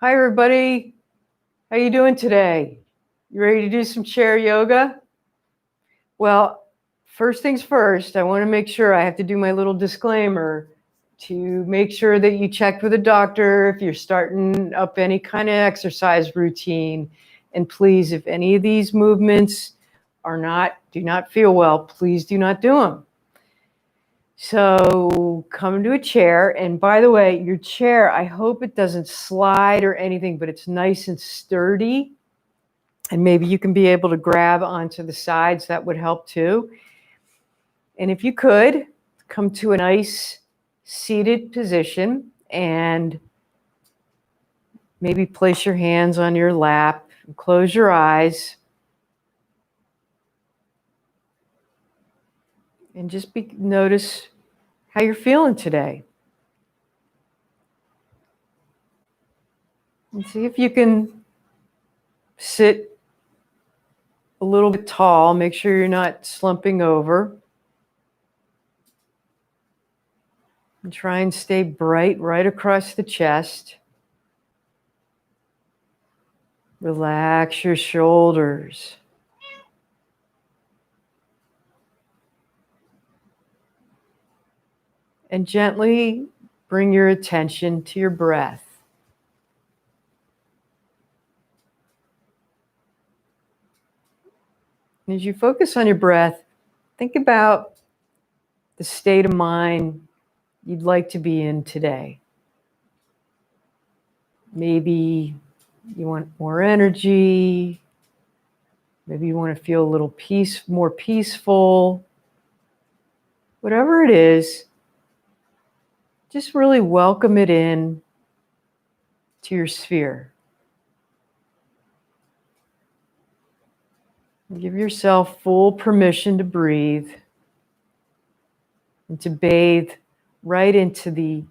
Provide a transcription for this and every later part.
Hi, everybody. How you doing today? You ready to do some chair yoga? Well, first things first, I want to make sure I have to do my little disclaimer to make sure that you checked with a doctor if you're starting up any kind of exercise routine. And please, if any of these movements do not feel well, please do not do them. So come to a chair, and by the way, your chair, I hope it doesn't slide or anything, but it's nice and sturdy. And maybe you can be able to grab onto the sides. That would help too. And if you could, come to a nice seated position and maybe place your hands on your lap and close your eyes. And just notice how you're feeling today. And see if you can sit a little bit tall. Make sure you're not slumping over. And try and stay bright right across the chest. Relax your shoulders. And gently bring your attention to your breath. And as you focus on your breath, think about the state of mind you'd like to be in today. Maybe you want more energy. Maybe you want to feel a little more peaceful. Whatever it is, just really welcome it in to your sphere. Give yourself full permission to breathe and to bathe right into the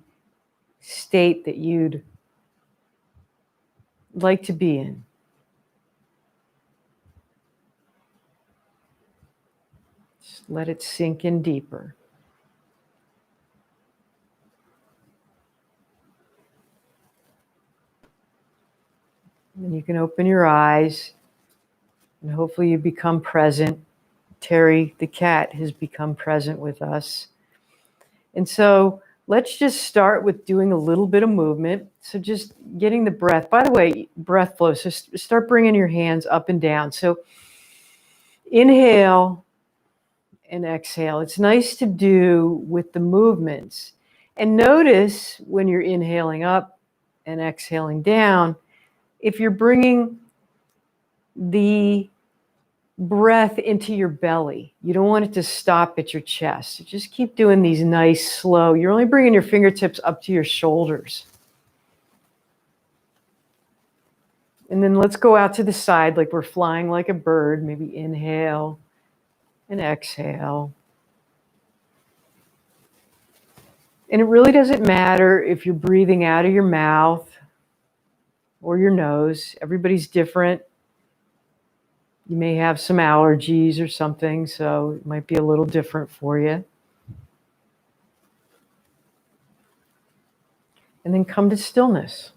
state that you'd like to be in. Just let it sink in deeper. And you can open your eyes and hopefully you become present. Terry, the cat, has become present with us. And so let's just start with doing a little bit of movement. So just getting the breath. By the way, breath flow. So start bringing your hands up and down. So inhale and exhale. It's nice to do with the movements. And notice when you're inhaling up and exhaling down, if you're bringing the breath into your belly, you don't want it to stop at your chest. So just keep doing these nice, slow. You're only bringing your fingertips up to your shoulders. And then let's go out to the side like we're flying like a bird. Maybe inhale and exhale. And it really doesn't matter if you're breathing out of your mouth or your nose. Everybody's different. You may have some allergies or something, so it might be a little different for you. And then come to stillness.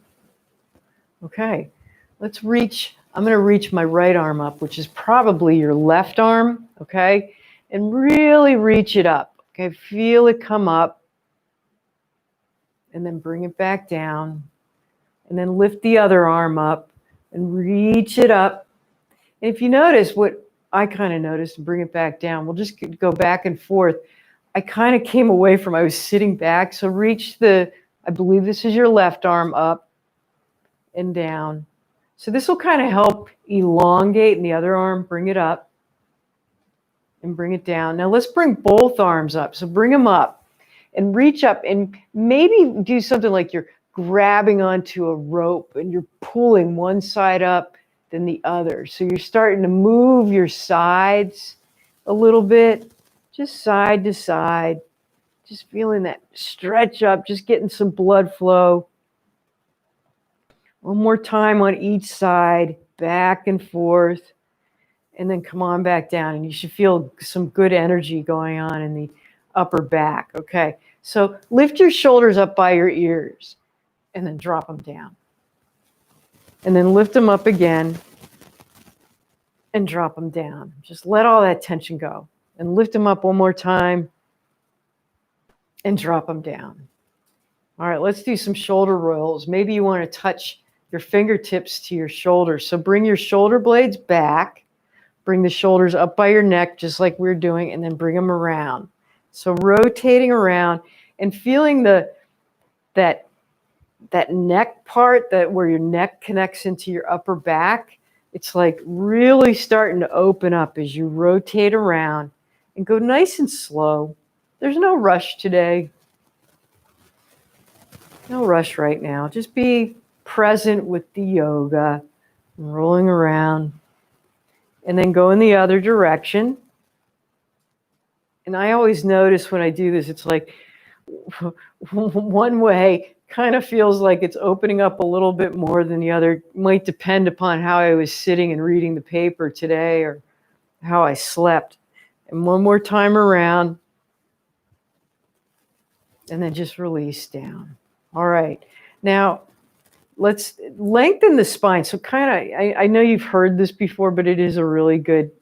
Okay, let's reach. I'm going to reach my right arm up, which is probably your left arm, okay? And really reach it up, okay? Feel it come up. And then bring it back down. And then lift the other arm up and reach it up. And if you notice what I kind of noticed, bring it back down. We'll just go back and forth. I kind of came away from, I was sitting back. So reach I believe this is your left arm up and down. So this will kind of help elongate, and the other arm, bring it up and bring it down. Now let's bring both arms up. So bring them up and reach up and maybe do something like you're grabbing onto a rope and you're pulling one side up than the other. So you're starting to move your sides a little bit, just side to side, just feeling that stretch up, just getting some blood flow. One more time on each side, back and forth, and then come on back down. And you should feel some good energy going on in the upper back. Okay, so lift your shoulders up by your ears and then drop them down. and then lift them up again and drop them down. Just let all that tension go and lift them up one more time and drop them down. All right, let's do some shoulder rolls. Maybe you want to touch your fingertips to your shoulders. So bring your shoulder blades back, bring the shoulders up by your neck, just like we're doing, and then bring them around. So rotating around and feeling that neck part, that where your neck connects into your upper back. It's like really starting to open up as you rotate around and go nice and slow. There's no rush today. No rush right now. Just be present with the yoga, rolling around, and then go in the other direction. And I always notice when I do this, it's like one way kind of feels like it's opening up a little bit more than the other. It might depend upon how I was sitting and reading the paper today or how I slept. And one more time around, and then just release down. All right. Now, let's lengthen the spine. So kind of, I know you've heard this before, but it is a really good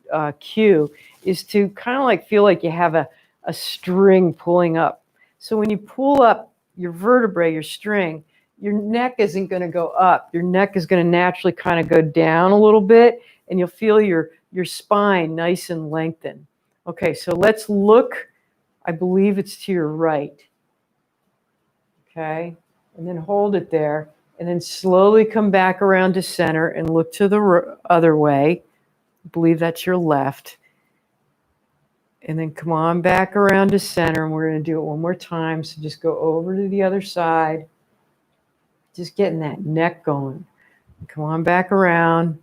cue, is to kind of like feel like you have a string pulling up. So when you pull up your vertebrae, your string, your neck isn't going to go up. Your neck is going to naturally kind of go down a little bit, and you'll feel your spine nice and lengthened. Okay, so let's look. I believe it's to your right. Okay, and then hold it there, and then slowly come back around to center and look to the other way. I believe that's your left. And then come on back around to center, and we're going to do it one more time. So just go over to the other side, just getting that neck going. Come on back around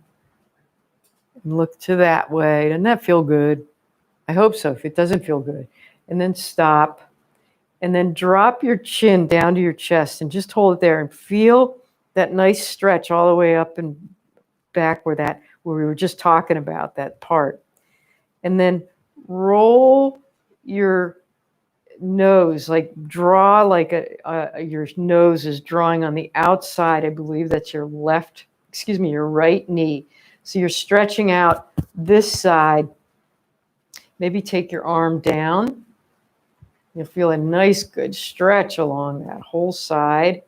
and look to that way. Doesn't that feel good? I hope so, if it doesn't feel good. And then stop. And then drop your chin down to your chest and just hold it there and feel that nice stretch all the way up and back where we were just talking about, that part. And then roll your nose, like draw like your nose is drawing on the outside. I believe that's your your right knee. So you're stretching out this side. Maybe take your arm down. You'll feel a nice, good stretch along that whole side.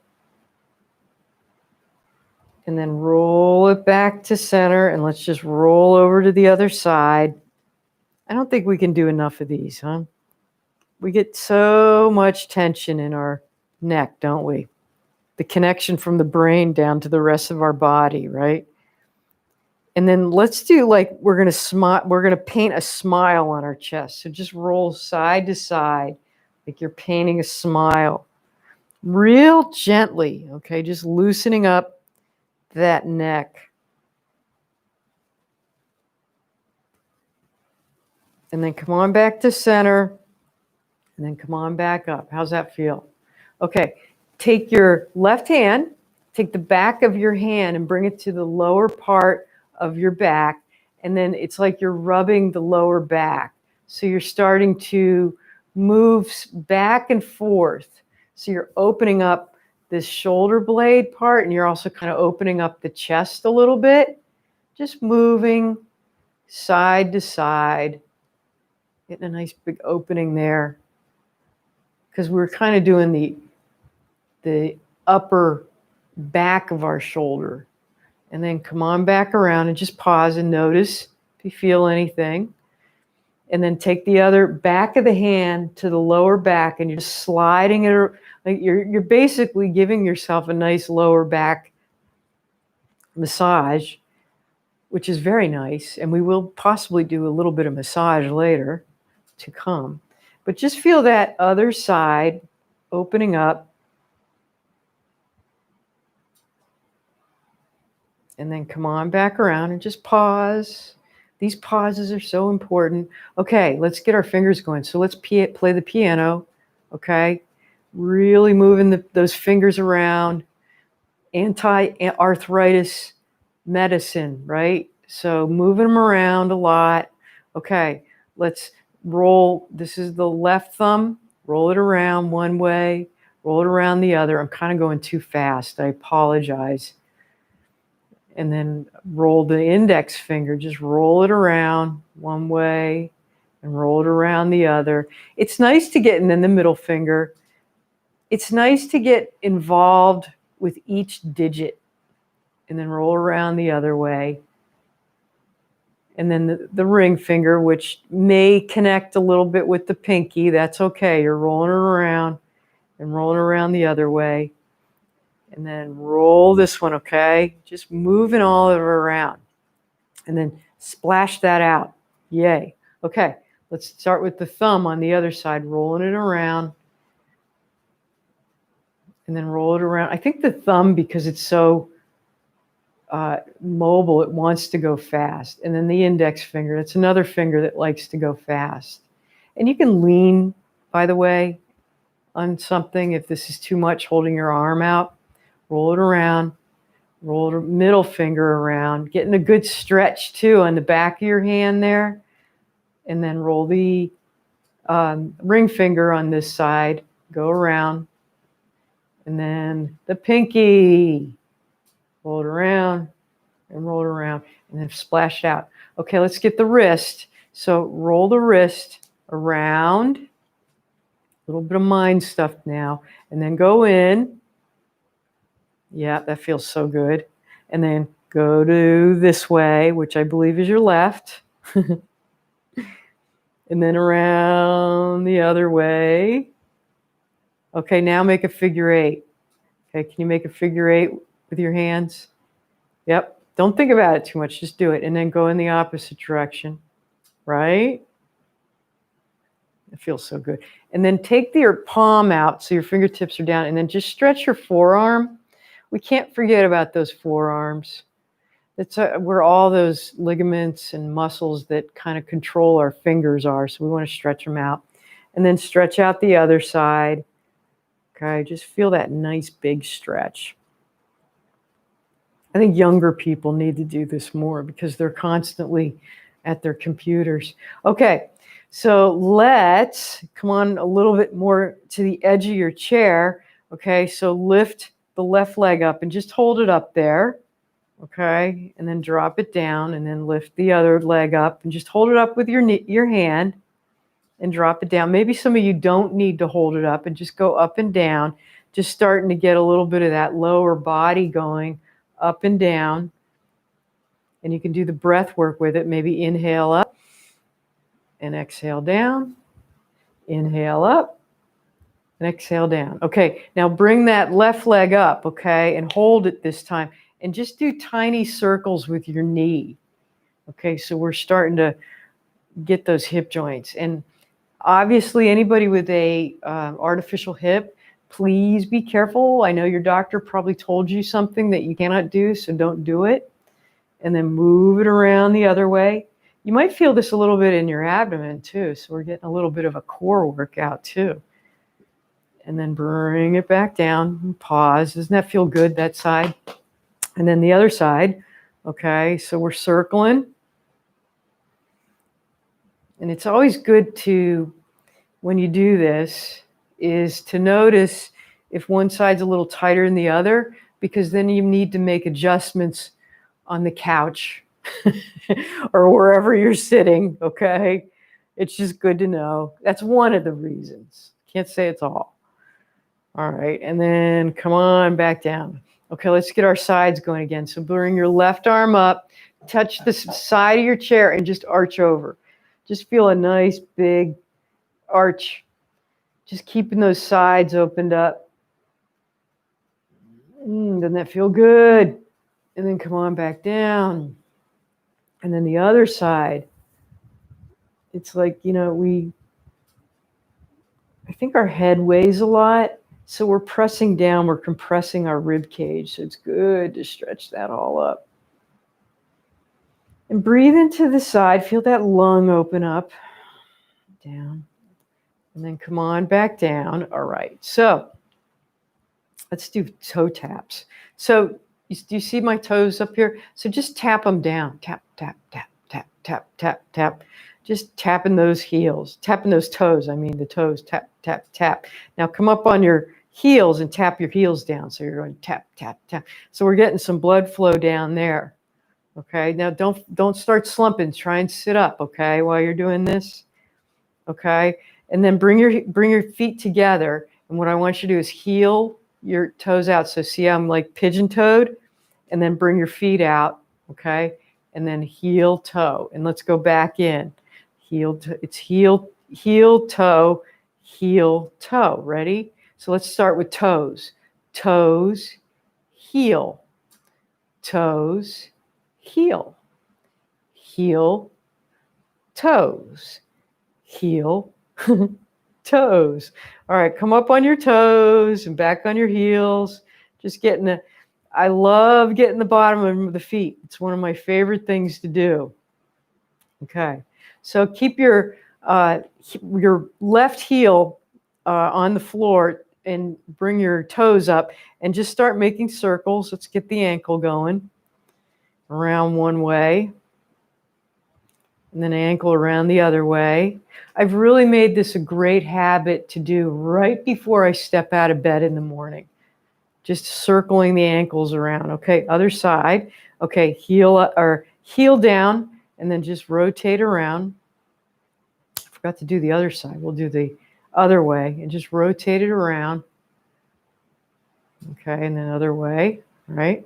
And then roll it back to center, and let's just roll over to the other side. I don't think we can do enough of these, huh? We get so much tension in our neck, don't we? The connection from the brain down to the rest of our body, right? And then let's do like we're going to paint a smile on our chest. So just roll side to side like you're painting a smile. Real gently, okay? Just loosening up that neck. And then come on back to center. And then come on back up. How's that feel? Okay, take your left hand, take the back of your hand and bring it to the lower part of your back. And then it's like you're rubbing the lower back. So you're starting to move back and forth. So you're opening up this shoulder blade part, and you're also kind of opening up the chest a little bit. Just moving side to side. Getting a nice big opening there. Because we're kind of doing the upper back of our shoulder. And then come on back around and just pause and notice if you feel anything. And then take the other back of the hand to the lower back, and you're just sliding it. Like you're basically giving yourself a nice lower back massage, which is very nice. And we will possibly do a little bit of massage later to come. But just feel that other side opening up. And then come on back around and just pause. These pauses are so important. Okay, let's get our fingers going. So let's play the piano, okay? Really moving those fingers around. Anti-arthritis medicine, right? So moving them around a lot. Okay, let's roll. This is the left thumb. Roll it around one way. Roll it around the other. I'm kind of going too fast. I apologize. And then roll the index finger, just roll it around one way and roll it around the other. It's nice to get, and then the middle finger, it's nice to get involved with each digit and then roll around the other way. And then the ring finger, which may connect a little bit with the pinky, that's okay. You're rolling it around and rolling around the other way. And then roll this one, okay? Just moving all of it around. And then splash that out. Yay. Okay, let's start with the thumb on the other side, rolling it around. And then roll it around. I think the thumb, because it's so mobile, it wants to go fast. And then the index finger, that's another finger that likes to go fast. And you can lean, by the way, on something if this is too much, holding your arm out. Roll it around, roll the middle finger around, getting a good stretch too on the back of your hand there. And then roll the ring finger on this side, go around. And then the pinky, roll it around and roll it around and then splash out. Okay, let's get the wrist. So roll the wrist around, a little bit of mind stuff now, and then go in. Yeah, that feels so good. And then go to this way, which I believe is your left. And then around the other way. Okay, now make a figure eight. Okay, can you make a figure eight with your hands? Yep. Don't think about it too much. Just do it. And then go in the opposite direction. Right? It feels so good. And then take your palm out so your fingertips are down. And then just stretch your forearm. We can't forget about those forearms. That's where all those ligaments and muscles that kind of control our fingers are. So we want to stretch them out. And then stretch out the other side. Okay, just feel that nice big stretch. I think younger people need to do this more because they're constantly at their computers. Okay, so let's come on a little bit more to the edge of your chair. Okay, so lift the left leg up and just hold it up there. Okay, and then drop it down and then lift the other leg up and just hold it up with your hand and drop it down. Maybe some of you don't need to hold it up and just go up and down, just starting to get a little bit of that lower body going up and down. And you can do the breath work with it. Maybe inhale up and exhale down. Inhale up and exhale down. Okay, now bring that left leg up, okay, and hold it this time. And just do tiny circles with your knee. Okay, so we're starting to get those hip joints. And obviously, anybody with a artificial hip, please be careful. I know your doctor probably told you something that you cannot do, so don't do it. And then move it around the other way. You might feel this a little bit in your abdomen too, so we're getting a little bit of a core workout too. And then bring it back down and pause. Doesn't that feel good, that side? And then the other side. Okay, so we're circling. And it's always good to, when you do this, is to notice if one side's a little tighter than the other, because then you need to make adjustments on the couch or wherever you're sitting, okay? It's just good to know. That's one of the reasons. Can't say it's all. All right, and then come on back down. Okay, let's get our sides going again. So bring your left arm up, touch the side of your chair, and just arch over. Just feel a nice big arch. Just keeping those sides opened up. Doesn't that feel good? And then come on back down. And then the other side. It's like, you know, I think our head weighs a lot. So we're pressing down, we're compressing our rib cage. So it's good to stretch that all up. And breathe into the side. Feel that lung open up. Down. And then come on back down. All right. So let's do toe taps. So do you see my toes up here? So just tap them down. Tap, tap, tap, tap, tap, tap, tap. Just tapping those heels. Tapping those toes. I mean the toes. Tap, tap, tap. Now come up on your heels and tap your heels down. So you're going tap, tap, tap. So we're getting some blood flow down there. Okay, now don't start slumping. Try and sit up, okay, while you're doing this. Okay, and then bring your feet together. And what I want you to do is heel your toes out. So see how I'm like pigeon-toed, and then bring your feet out. Okay, and then heel toe, and let's go back in. It's heel toe, heel toe. Ready? So let's start with toes. Toes, heel, toes, heel, heel, toes, heel, toes. All right, come up on your toes and back on your heels. Just getting I love getting the bottom of the feet. It's one of my favorite things to do. Okay, so keep your left heel on the floor and bring your toes up and just start making circles. Let's get the ankle going. Around one way, and then ankle around the other way. I've really made this a great habit to do right before I step out of bed in the morning. Just circling the ankles around. Okay, other side. Okay, heel down, and then just rotate around. I forgot to do the other side. We'll do the other way and just rotate it around. Okay, and then other way, right?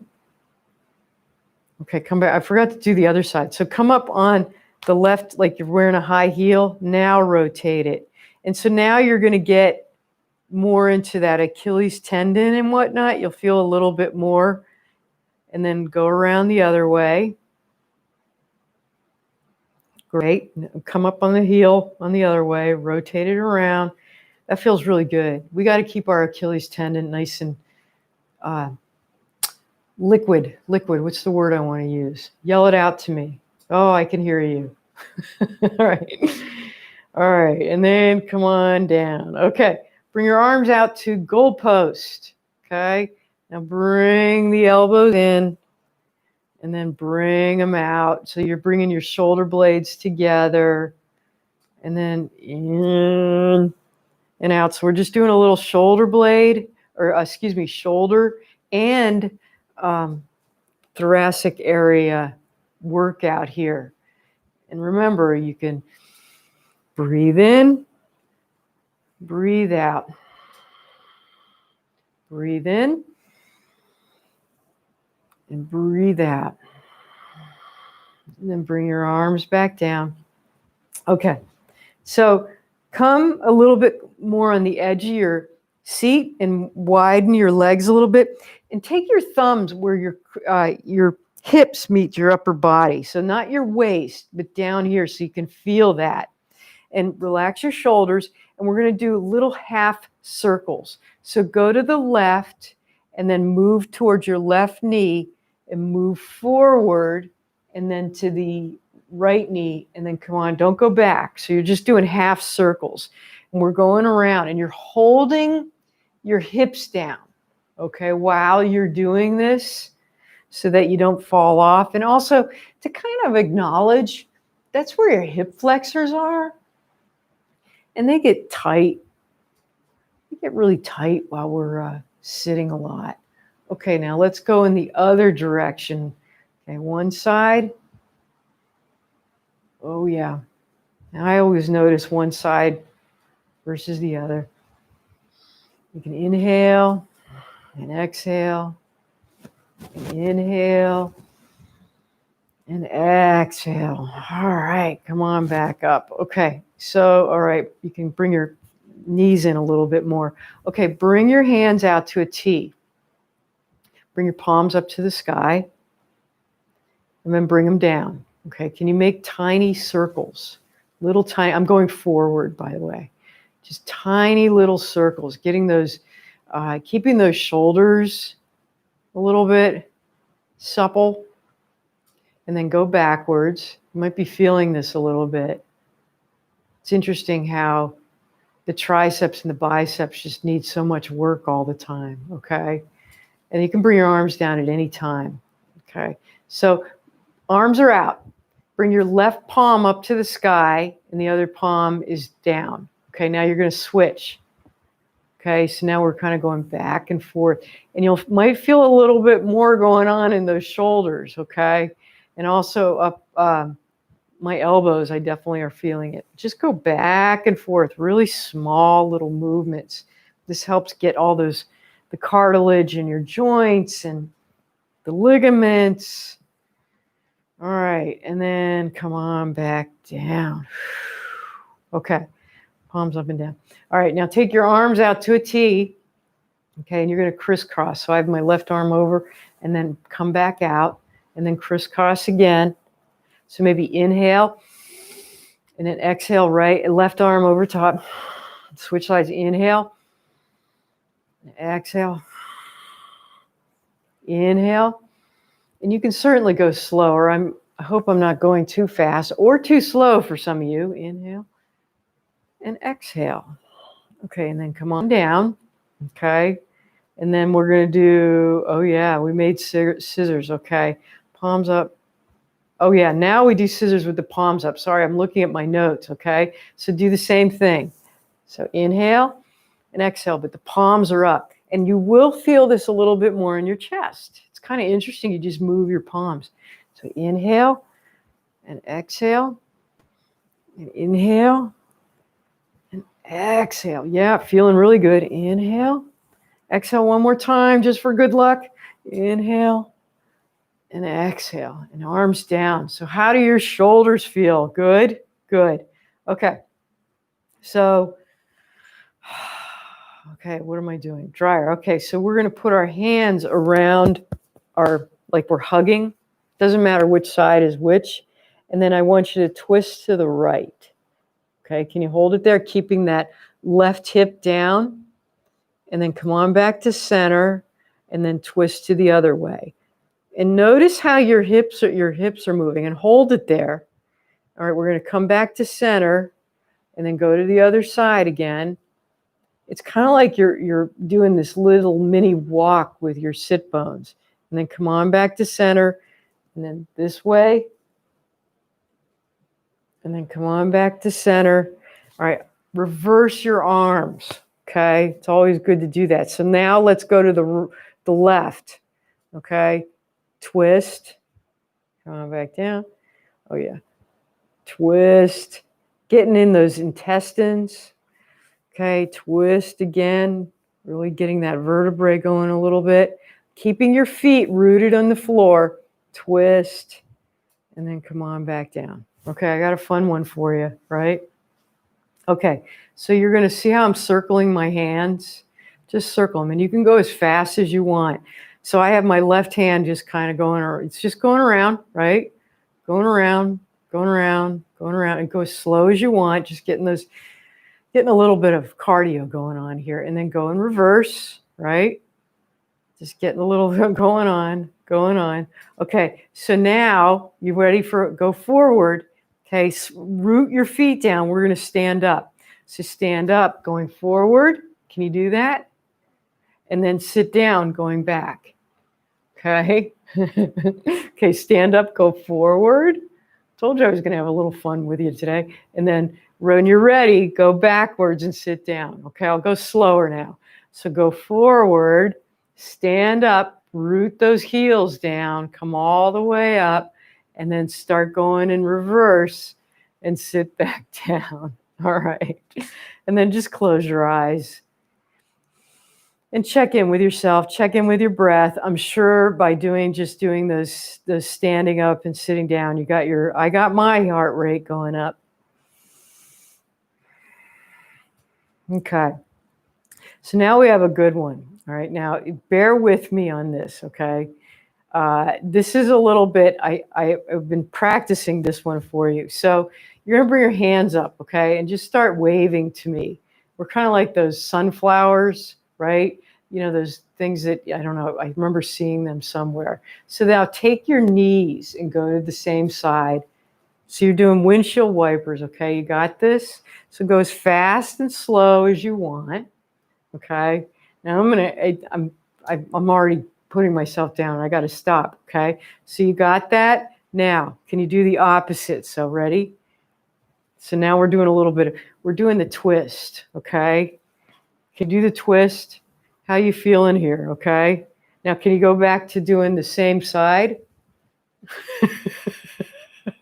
Okay, come back. I forgot to do the other side. So come up on the left, like you're wearing a high heel. Now rotate it. And so now you're going to get more into that Achilles tendon and whatnot. You'll feel a little bit more. And then go around the other way. Great. Come up on the heel on the other way. Rotate it around. That feels really good. We got to keep our Achilles tendon nice and liquid. What's the word I want to use? Yell it out to me. Oh, I can hear you. All right. All right. And then come on down. Okay. Bring your arms out to goalpost. Okay. Now bring the elbows in and then bring them out. So you're bringing your shoulder blades together and then in and out. So we're just doing a little shoulder blade shoulder and thoracic area workout here. And remember, you can breathe in, breathe out. Breathe in and breathe out. And then bring your arms back down. Okay, so come a little bit more on the edge of your seat and widen your legs a little bit. And take your thumbs where your hips meet your upper body. So not your waist, but down here so you can feel that. And relax your shoulders. And we're going to do little half circles. So go to the left and then move towards your left knee and move forward and then to the right knee and then come on, don't go back. So you're just doing half circles. And we're going around and you're holding your hips down. Okay, while you're doing this so that you don't fall off. And also to kind of acknowledge that's where your hip flexors are. And they get tight. They get really tight while we're sitting a lot. Okay, now let's go in the other direction. Okay, one side. Oh, yeah. Now I always notice one side versus the other. You can inhale. And exhale, and inhale, and exhale. All right, come on back up. Okay, so, all right, you can bring your knees in a little bit more. Okay, bring your hands out to a T. Bring your palms up to the sky, and then bring them down. Okay, can you make tiny circles? Little tiny, I'm going forward, by the way. Just tiny little circles, getting those keeping those shoulders a little bit supple, and then go backwards. You might be feeling this a little bit. It's interesting how the triceps and the biceps just need so much work all the time, okay? And you can bring your arms down at any time, okay? So arms are out. Bring your left palm up to the sky, and the other palm is down. Okay, now you're going to switch. Okay, so now we're kind of going back and forth, and you might feel a little bit more going on in those shoulders, okay? And also up my elbows, I definitely are feeling it. Just go back and forth, really small little movements. This helps get all the cartilage in your joints and the ligaments. All right, and then come on back down. Okay, palms up and down. All right, now take your arms out to a T. Okay, and you're going to crisscross. So I have my left arm over and then come back out and then crisscross again. So maybe inhale and then exhale, right, left arm over top. Switch sides, inhale, exhale, inhale. And you can certainly go slower. I hope I'm not going too fast or too slow for some of you. Inhale and exhale. Okay, and then come on down. Okay, and then we're going to do, oh yeah, we made scissors. Okay, palms up. Oh yeah, now we do scissors with the palms up. Sorry, I'm looking at my notes. Okay, so do the same thing. So inhale and exhale, but the palms are up. And you will feel this a little bit more in your chest. It's kind of interesting. You just move your palms. So inhale and exhale. And inhale and exhale. Yeah, feeling really good. Inhale. Exhale one more time just for good luck. Inhale and exhale. And arms down. So how do your shoulders feel? Good? Good. Okay. So... okay, what am I doing? Dryer. Okay, so we're going to put our hands around like we're hugging. Doesn't matter which side is which. And then I want you to twist to the right. Okay, can you hold it there? Keeping that left hip down. And then come on back to center. And then twist to the other way. And notice how your hips are moving. And hold it there. All right, we're going to come back to center. And then go to the other side again. It's kind of like you're doing this little mini walk with your sit bones. And then come on back to center. And then this way. And then come on back to center. All right, reverse your arms. Okay, it's always good to do that. So now let's go to the left. Okay, twist. Come on back down. Oh yeah, twist. Getting in those intestines. Okay, twist again, really getting that vertebrae going a little bit. Keeping your feet rooted on the floor. Twist, and then come on back down. Okay, I got a fun one for you, right? Okay, so you're going to see how I'm circling my hands. Just circle them, and you can go as fast as you want. So I have my left hand just kind of going, or it's just going around, right? Going around, going around, going around, and go as slow as you want. Just getting a little bit of cardio going on here, and then go in reverse, right? Just getting a little bit going on. Okay, so now you're ready for go forward. Okay, root your feet down. We're going to stand up. So stand up, going forward. Can you do that? And then sit down, going back. Okay. Okay, stand up, go forward. Told you I was going to have a little fun with you today. And then when you're ready, go backwards and sit down. Okay, I'll go slower now. So go forward, stand up, root those heels down, come all the way up, and then start going in reverse and sit back down. All right. And then just close your eyes and check in with yourself, check in with your breath. I'm sure by doing those standing up and sitting down, I got my heart rate going up. Okay. So now we have a good one. All right. Now bear with me on this. Okay. This is a little bit, I've been practicing this one for you. So you're going to bring your hands up. Okay. And just start waving to me. We're kind of like those sunflowers, right? You know, those things that, I don't know, I remember seeing them somewhere. So now take your knees and go to the same side. So you're doing windshield wipers, okay? You got this? So go as fast and slow as you want, okay? Now I'm already putting myself down. I got to stop, okay? So you got that? Now, can you do the opposite? So ready? So now we're doing the twist, okay? Okay, do the twist. How you feeling here, okay? Now, can you go back to doing the same side?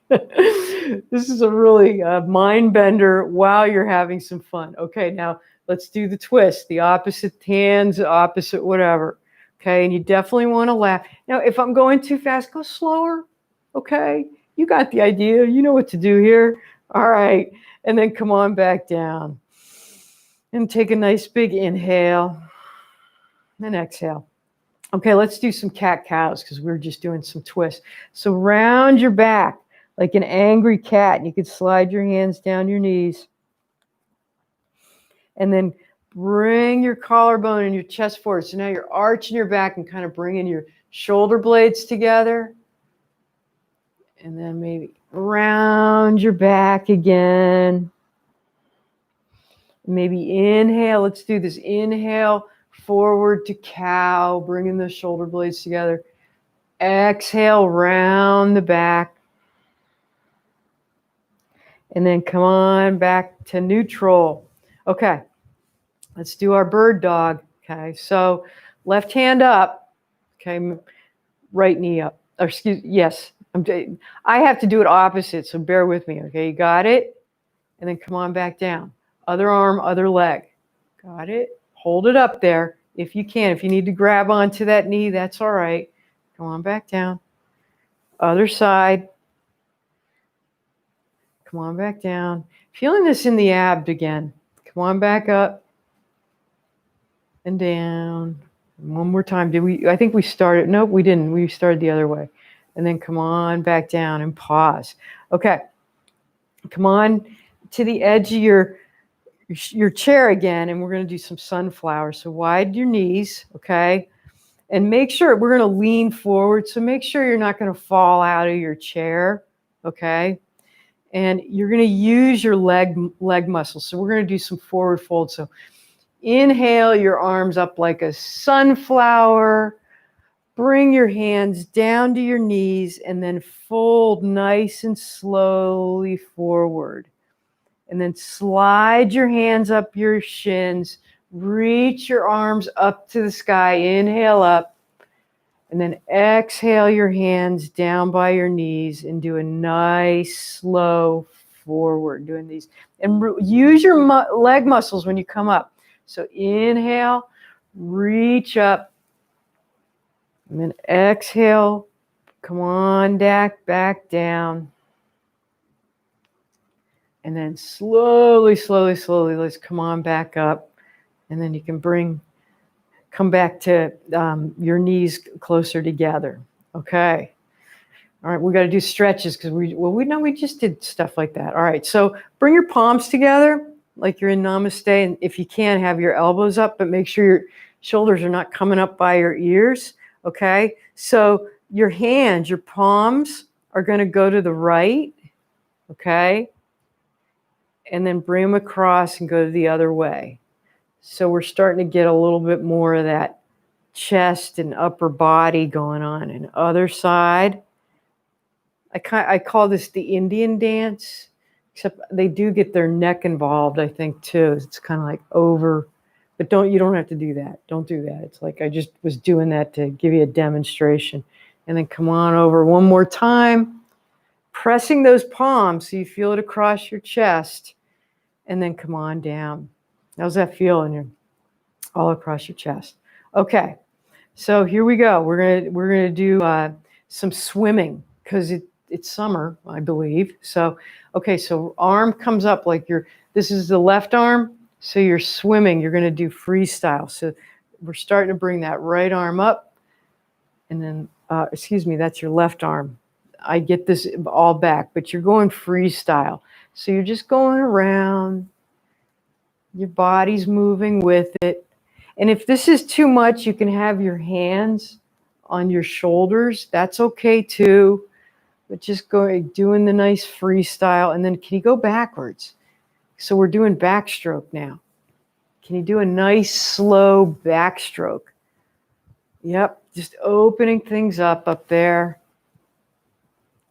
This is a really mind bender while you're having some fun. Okay, now let's do the twist, the opposite hands, opposite whatever. Okay, and you definitely want to laugh. Now, if I'm going too fast, go slower. Okay, you got the idea. You know what to do here. All right, and then come on back down. And take a nice big inhale and exhale. Okay, let's do some cat-cows because we're just doing some twists. So round your back like an angry cat. And you could slide your hands down your knees. And then bring your collarbone and your chest forward. So now you're arching your back and kind of bringing your shoulder blades together. And then maybe round your back again. Maybe inhale. Let's do this. Inhale, forward to cow, bringing the shoulder blades together. Exhale, round the back. And then come on back to neutral. Okay, let's do our bird dog. Okay, so left hand up. Okay, right knee up. Or yes, I have to do it opposite, so bear with me. Okay, you got it? And then come on back down. Other arm, other leg. Got it? Hold it up there if you can. If you need to grab onto that knee, that's all right. Come on back down. Other side. Come on back down. Feeling this in the abs again. Come on back up and down. One more time. Did we? I think we started. Nope, we didn't. We started the other way. And then come on back down and pause. Okay. Come on to the edge of your chair again, and we're going to do some sunflowers. So widen your knees, okay? And make sure we're going to lean forward. So make sure you're not going to fall out of your chair, okay? And you're going to use your leg muscles. So we're going to do some forward fold. So inhale your arms up like a sunflower. Bring your hands down to your knees and then fold nice and slowly forward. And then slide your hands up your shins. Reach your arms up to the sky. Inhale up. And then exhale your hands down by your knees and do a nice slow forward. Doing these. And use your leg muscles when you come up. So inhale, reach up. And then exhale, come on back down. And then slowly, let's come on back up. And then you can come back to your knees closer together. Okay. All right, we got to do stretches because we just did stuff like that. All right, so bring your palms together like you're in namaste. And if you can, have your elbows up, but make sure your shoulders are not coming up by your ears. Okay, so your hands, your palms are going to go to the right, okay, and then bring them across and go the other way. So we're starting to get a little bit more of that chest and upper body going on. And other side, I call this the Indian dance, except they do get their neck involved, I think, too. It's kind of like over. But you don't have to do that. Don't do that. It's like I just was doing that to give you a demonstration. And then come on over one more time, pressing those palms so you feel it across your chest. And then come on down. How's that feel in your all across your chest? Okay, so here we go. We're gonna do some swimming because it's summer, I believe. So okay, so arm comes up like this is the left arm. So you're swimming, you're going to do freestyle. So we're starting to bring that right arm up. And then, that's your left arm. I get this all back, but you're going freestyle. So you're just going around. Your body's moving with it. And if this is too much, you can have your hands on your shoulders. That's okay too. But just doing the nice freestyle. And then can you go backwards? So we're doing backstroke now. Can you do a nice slow backstroke? Yep, just opening things up there.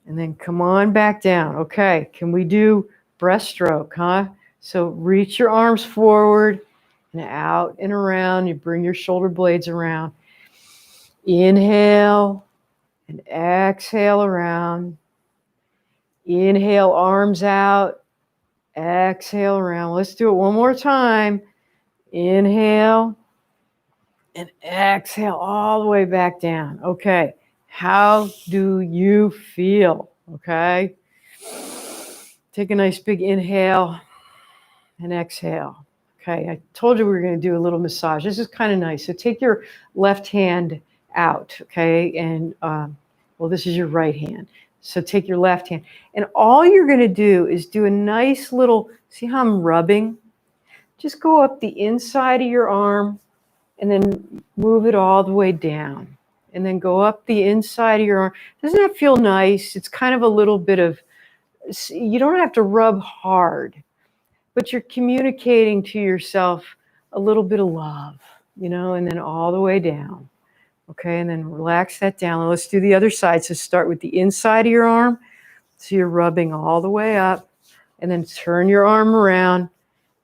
And then come on back down. Okay, can we do breaststroke, huh? So reach your arms forward and out and around. You bring your shoulder blades around. Inhale and exhale around. Inhale, arms out. Exhale around. Let's do it one more time. Inhale and exhale all the way back down. Okay. How do you feel? Okay. Take a nice big inhale and exhale. Okay. I told you we were going to do a little massage. This is kind of nice. So take your left hand out. Okay. And, well, this is your right hand. So take your left hand. And all you're going to do is do a nice little, see how I'm rubbing? Just go up the inside of your arm and then move it all the way down. And then go up the inside of your arm. Doesn't that feel nice? It's kind of a little bit of, you don't have to rub hard, but you're communicating to yourself a little bit of love, you know, and then all the way down. Okay, and then relax that down. And let's do the other side. So start with the inside of your arm. So you're rubbing all the way up. And then turn your arm around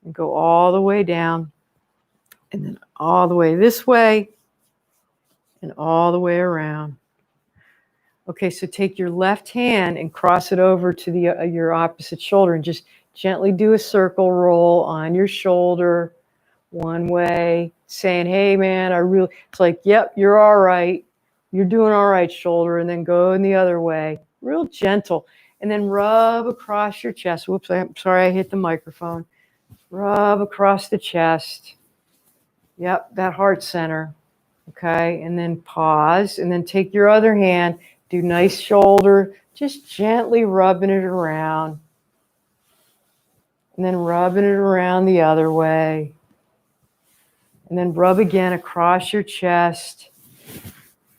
and go all the way down. And then all the way this way. And all the way around. Okay, so take your left hand and cross it over to the your opposite shoulder. And just gently do a circle roll on your shoulder. One way, saying, hey, man, it's like, yep, you're all right. You're doing all right, shoulder. And then go in the other way, real gentle. And then rub across your chest. Whoops, I'm sorry, I hit the microphone. Rub across the chest. Yep, that heart center. Okay, and then pause. And then take your other hand, do nice shoulder, just gently rubbing it around. And then rubbing it around the other way. And then rub again across your chest.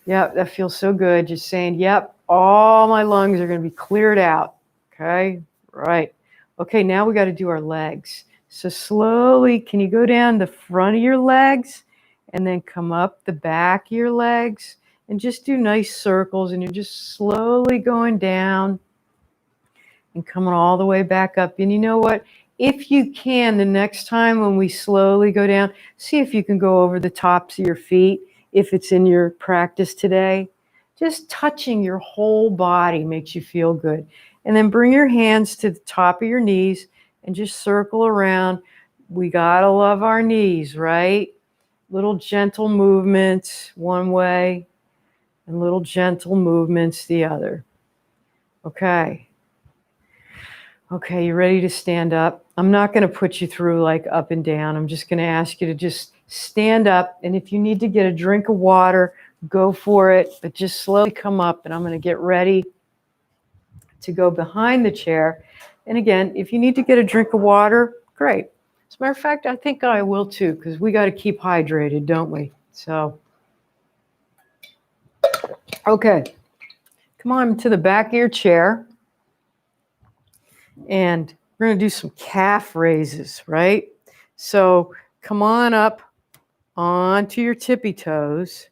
Yep, that feels so good. Just saying, yep, all my lungs are going to be cleared out. Okay, right. Okay, now we got to do our legs. So slowly, can you go down the front of your legs and then come up the back of your legs and just do nice circles, and you're just slowly going down and coming all the way back up. And you know what? If you can, the next time when we slowly go down, see if you can go over the tops of your feet, if it's in your practice today. Just touching your whole body makes you feel good. And then bring your hands to the top of your knees and just circle around. We gotta love our knees, right? Little gentle movements one way and little gentle movements the other. Okay. Okay, you ready to stand up? I'm not going to put you through like up and down. I'm just going to ask you to just stand up. And if you need to get a drink of water, go for it. But just slowly come up, and I'm going to get ready to go behind the chair. And again, if you need to get a drink of water, great. As a matter of fact, I think I will too, because we got to keep hydrated, don't we? So, okay. Come on to the back of your chair. And we're going to do some calf raises, right? So come on up onto your tippy toes.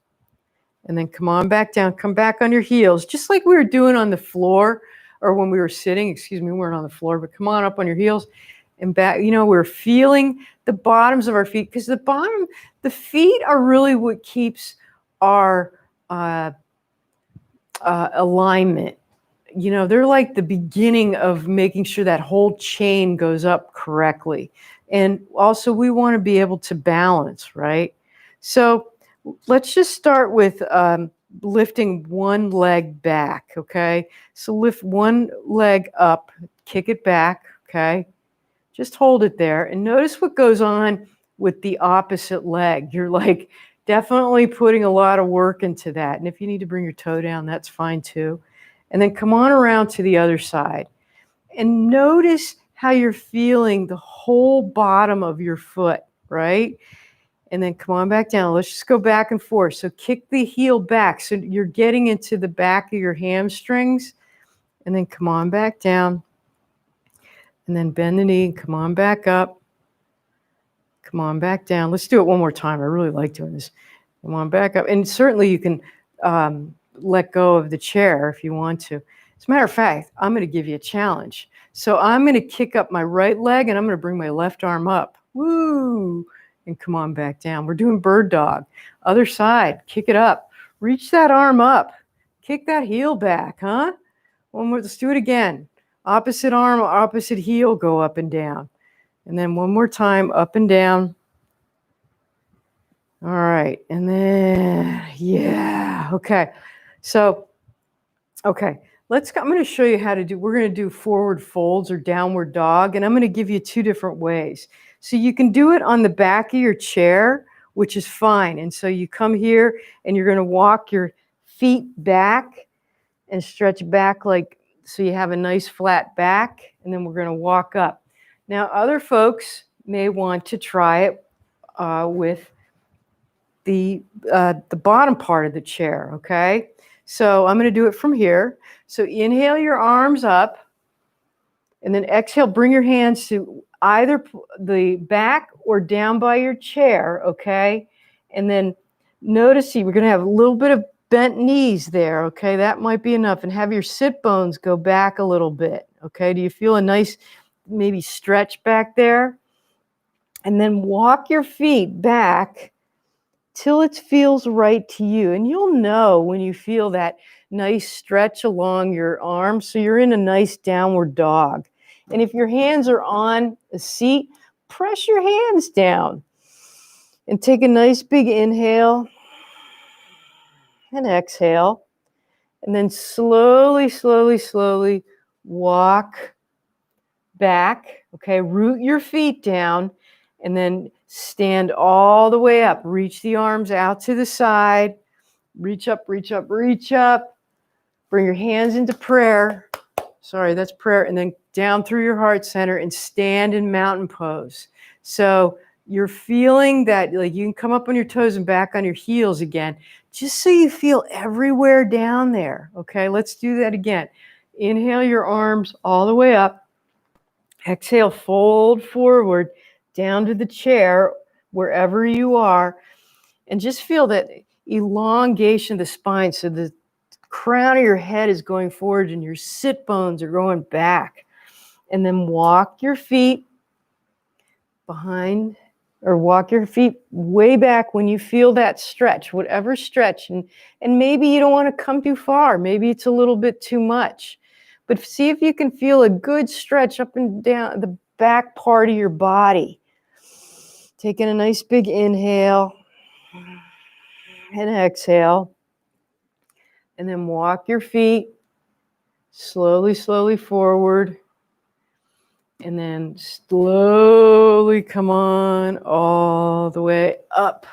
And then come on back down. Come back on your heels, just like we were doing on the floor, or when we were sitting. Excuse me, we weren't on the floor, but come on up on your heels and back. You know, we're feeling the bottoms of our feet, because the feet are really what keeps our alignment. You know, they're like the beginning of making sure that whole chain goes up correctly. And also we want to be able to balance, right? So let's just start with lifting one leg back, okay? So lift one leg up, kick it back, okay? Just hold it there and notice what goes on with the opposite leg. You're like definitely putting a lot of work into that. And if you need to bring your toe down, that's fine too. And then come on around to the other side and notice how you're feeling the whole bottom of your foot, right? And then come on back down. Let's just go back and forth. So kick the heel back. So you're getting into the back of your hamstrings. And then come on back down. And then bend the knee and come on back up. Come on back down. Let's do it one more time. I really like doing this. Come on back up. And certainly you can let go of the chair if you want to. As a matter of fact, I'm going to give you a challenge. So I'm going to kick up my right leg and I'm going to bring my left arm up. Woo! and come on back down. We're doing bird dog. Other side, kick it up. Reach that arm up. Kick that heel back, huh? One more, let's do it again. Opposite arm, opposite heel, go up and down. And then one more time, up and down. All right, and then, yeah, okay. So, okay, I'm going to show you how to do, we're going to do forward folds or downward dog, and I'm going to give you 2 different ways. So you can do it on the back of your chair, which is fine. And so you come here and you're going to walk your feet back and stretch back like, so you have a nice flat back, and then we're going to walk up. Now, other folks may want to try it with the bottom part of the chair, okay? So I'm going to do it from here. So inhale your arms up, and then exhale, bring your hands to either the back or down by your chair, okay? And then notice, we're going to have a little bit of bent knees there, okay? That might be enough. And have your sit bones go back a little bit, okay? Do you feel a nice maybe stretch back there? And then walk your feet back till it feels right to you. And you'll know when you feel that nice stretch along your arms. So you're in a nice downward dog. And if your hands are on a seat, press your hands down and take a nice big inhale and exhale. And then slowly, slowly, slowly walk back. Okay, root your feet down and then stand all the way up. Reach the arms out to the side. Reach up, reach up, reach up. Bring your hands into prayer. Sorry, that's prayer. And then down through your heart center and stand in mountain pose. So you're feeling that, like, you can come up on your toes and back on your heels again, just so you feel everywhere down there. Okay, let's do that again. Inhale your arms all the way up. Exhale, fold forward down to the chair, wherever you are, and just feel that elongation of the spine. So the crown of your head is going forward and your sit bones are going back. And then walk your feet behind, or walk your feet way back when you feel that stretch, whatever stretch. And maybe you don't want to come too far. Maybe it's a little bit too much. But see if you can feel a good stretch up and down the back part of your body. Taking a nice big inhale and exhale. And then walk your feet slowly, slowly forward. And then slowly come on all the way up.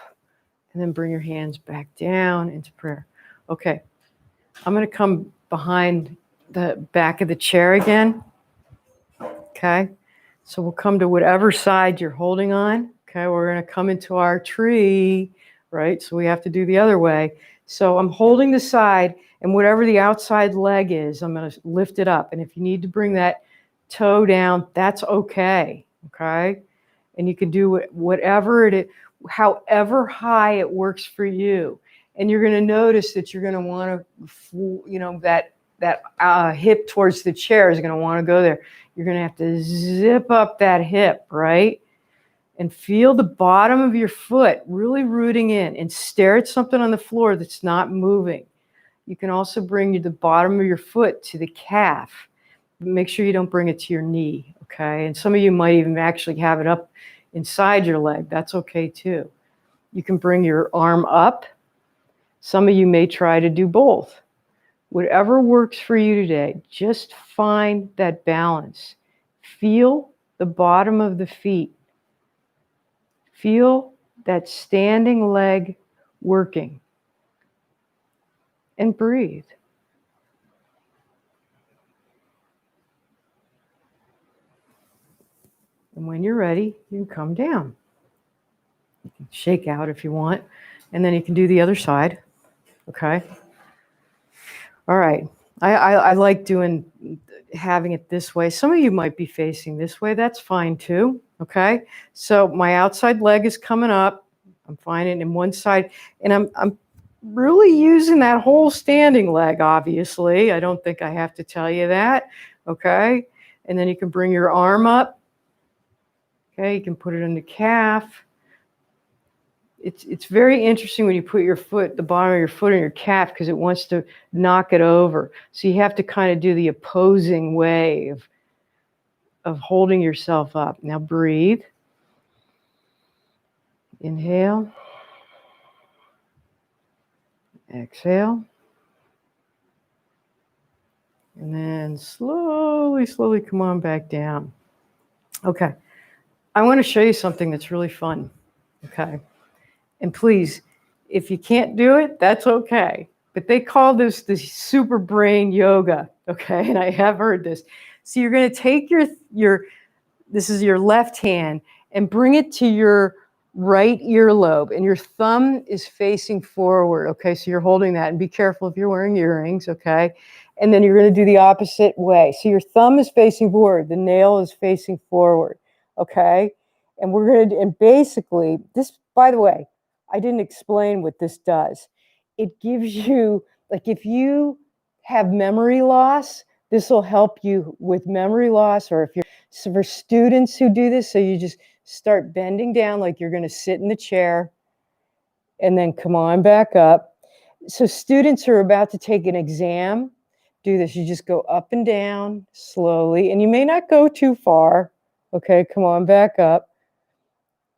And then bring your hands back down into prayer. Okay, I'm going to come behind the back of the chair again. Okay, so we'll come to whatever side you're holding on. Okay, we're going to come into our tree, right? So we have to do the other way. So I'm holding the side, and whatever the outside leg is, I'm going to lift it up. And if you need to bring that toe down, that's okay. Okay, and you can do whatever it is, however high it works for you. And you're going to notice that you're going to want to, you know, that hip towards the chair is going to want to go there. You're going to have to zip up that hip, right? And feel the bottom of your foot really rooting in, and stare at something on the floor that's not moving. You can also bring the bottom of your foot to the calf. Make sure you don't bring it to your knee, okay? And some of you might even actually have it up inside your leg. That's okay too. You can bring your arm up. Some of you may try to do both. Whatever works for you today, just find that balance. Feel the bottom of the feet. Feel that standing leg working. And breathe. And when you're ready, you can come down. You can shake out if you want, and then you can do the other side. Okay? All right. I like having it this way. Some of you might be facing this way. That's fine too. Okay? So my outside leg is coming up. I'm finding in one side, and I'm really using that whole standing leg, obviously. I don't think I have to tell you that. Okay? And then you can bring your arm up. Okay, you can put it in the calf. it's very interesting when you put your foot, the bottom of your foot on your calf, because it wants to knock it over. So you have to kind of do the opposing way of holding yourself up. Now breathe. Inhale. Exhale. And then slowly, slowly come on back down. Okay. I want to show you something that's really fun. Okay. And please, if you can't do it, that's okay. But they call this the Superbrain Yoga. Okay. And I have heard this. So you're going to take this is your left hand, and bring it to your right earlobe, and your thumb is facing forward. Okay. So you're holding that, and be careful if you're wearing earrings. Okay. And then you're going to do the opposite way. So your thumb is facing forward. The nail is facing forward. Okay. And we're going to, and basically this, by the way, I didn't explain what this does. It gives you, like, if you have memory loss, this will help you with memory loss. Or if you're, so for students who do this, so you just start bending down like you're going to sit in the chair, and then come on back up. So students who are about to take an exam, do this. You just go up and down slowly, and you may not go too far. Okay, come on back up.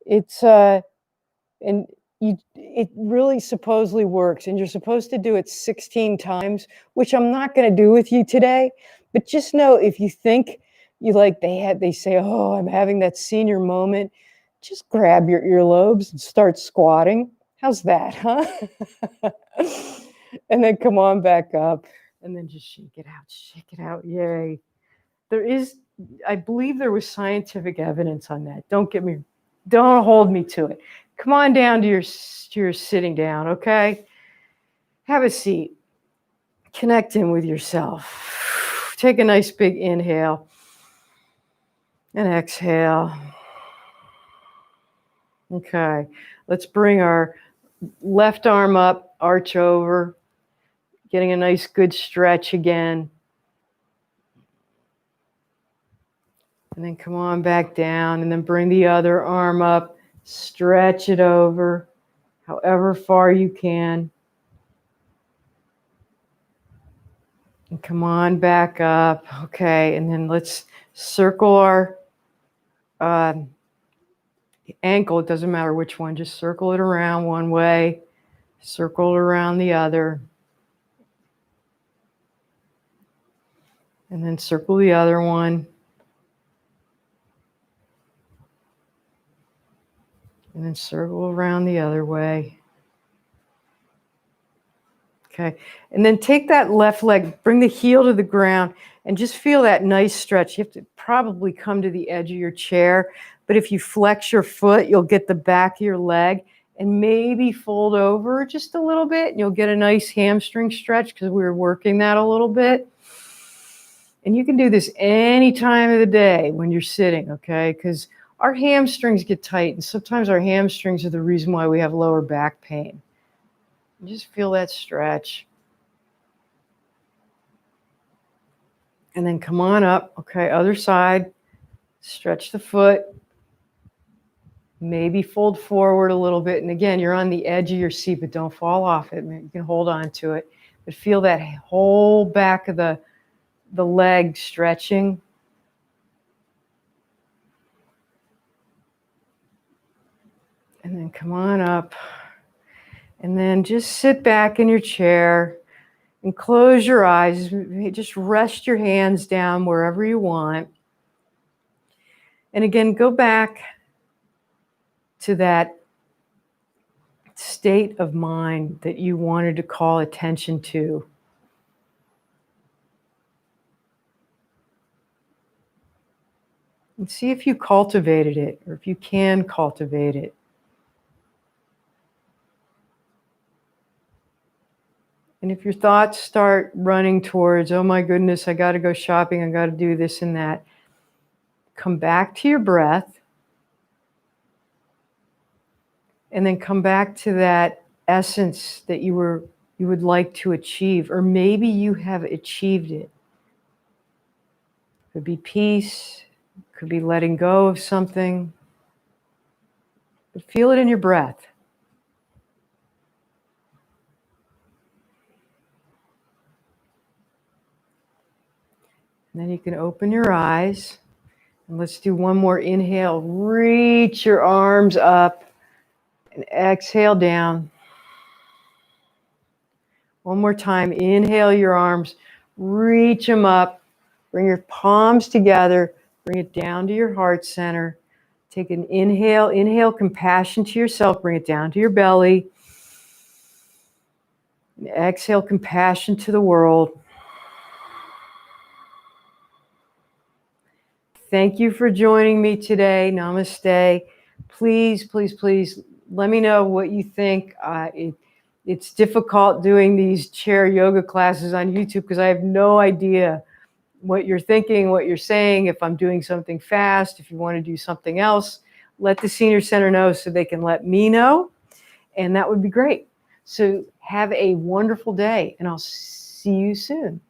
It's and it really supposedly works, and you're supposed to do it 16 times, which I'm not going to do with you today. But just know, if you think you like, they say, oh, I'm having that senior moment, just grab your earlobes and start squatting. How's that, huh? And then come on back up, and then just shake it out, shake it out. Yay. I believe there was scientific evidence on that. Don't hold me to it. Come on down to your sitting down, okay? Have a seat. Connect in with yourself. Take a nice big inhale and exhale. Okay, let's bring our left arm up, arch over, getting a nice good stretch again. And then come on back down, and then bring the other arm up, stretch it over, however far you can. And come on back up. Okay, and then let's circle our ankle. It doesn't matter which one, just circle it around one way, circle it around the other, and then circle the other one. And then circle around the other way. Okay. And then take that left leg, bring the heel to the ground, and just feel that nice stretch. You have to probably come to the edge of your chair, but if you flex your foot, you'll get the back of your leg, and maybe fold over just a little bit, and you'll get a nice hamstring stretch, because we were working that a little bit. And you can do this any time of the day when you're sitting, okay? Because our hamstrings get tight, and sometimes our hamstrings are the reason why we have lower back pain. Just feel that stretch. And then come on up. Okay, other side. Stretch the foot. Maybe fold forward a little bit. And again, you're on the edge of your seat, but don't fall off it. You can hold on to it. But feel that whole back of the leg stretching. And then come on up. And then just sit back in your chair and close your eyes. Just rest your hands down wherever you want. And again, go back to that state of mind that you wanted to call attention to. And see if you cultivated it, or if you can cultivate it. And if your thoughts start running towards, oh my goodness, I got to go shopping, I got to do this and that, come back to your breath, and then come back to that essence that you would like to achieve, or maybe you have achieved it. Could be peace, could be letting go of something, but feel it in your breath. And then you can open your eyes. And let's do one more inhale. Reach your arms up and exhale down. One more time. Inhale your arms. Reach them up. Bring your palms together. Bring it down to your heart center. Take an inhale. Inhale compassion to yourself. Bring it down to your belly. And exhale compassion to the world. Thank you for joining me today. Namaste. Please, please, please let me know what you think. It's difficult doing these chair yoga classes on YouTube because I have no idea what you're thinking, what you're saying. If I'm doing something fast, if you want to do something else, let the Senior Center know so they can let me know. And that would be great. So have a wonderful day, and I'll see you soon.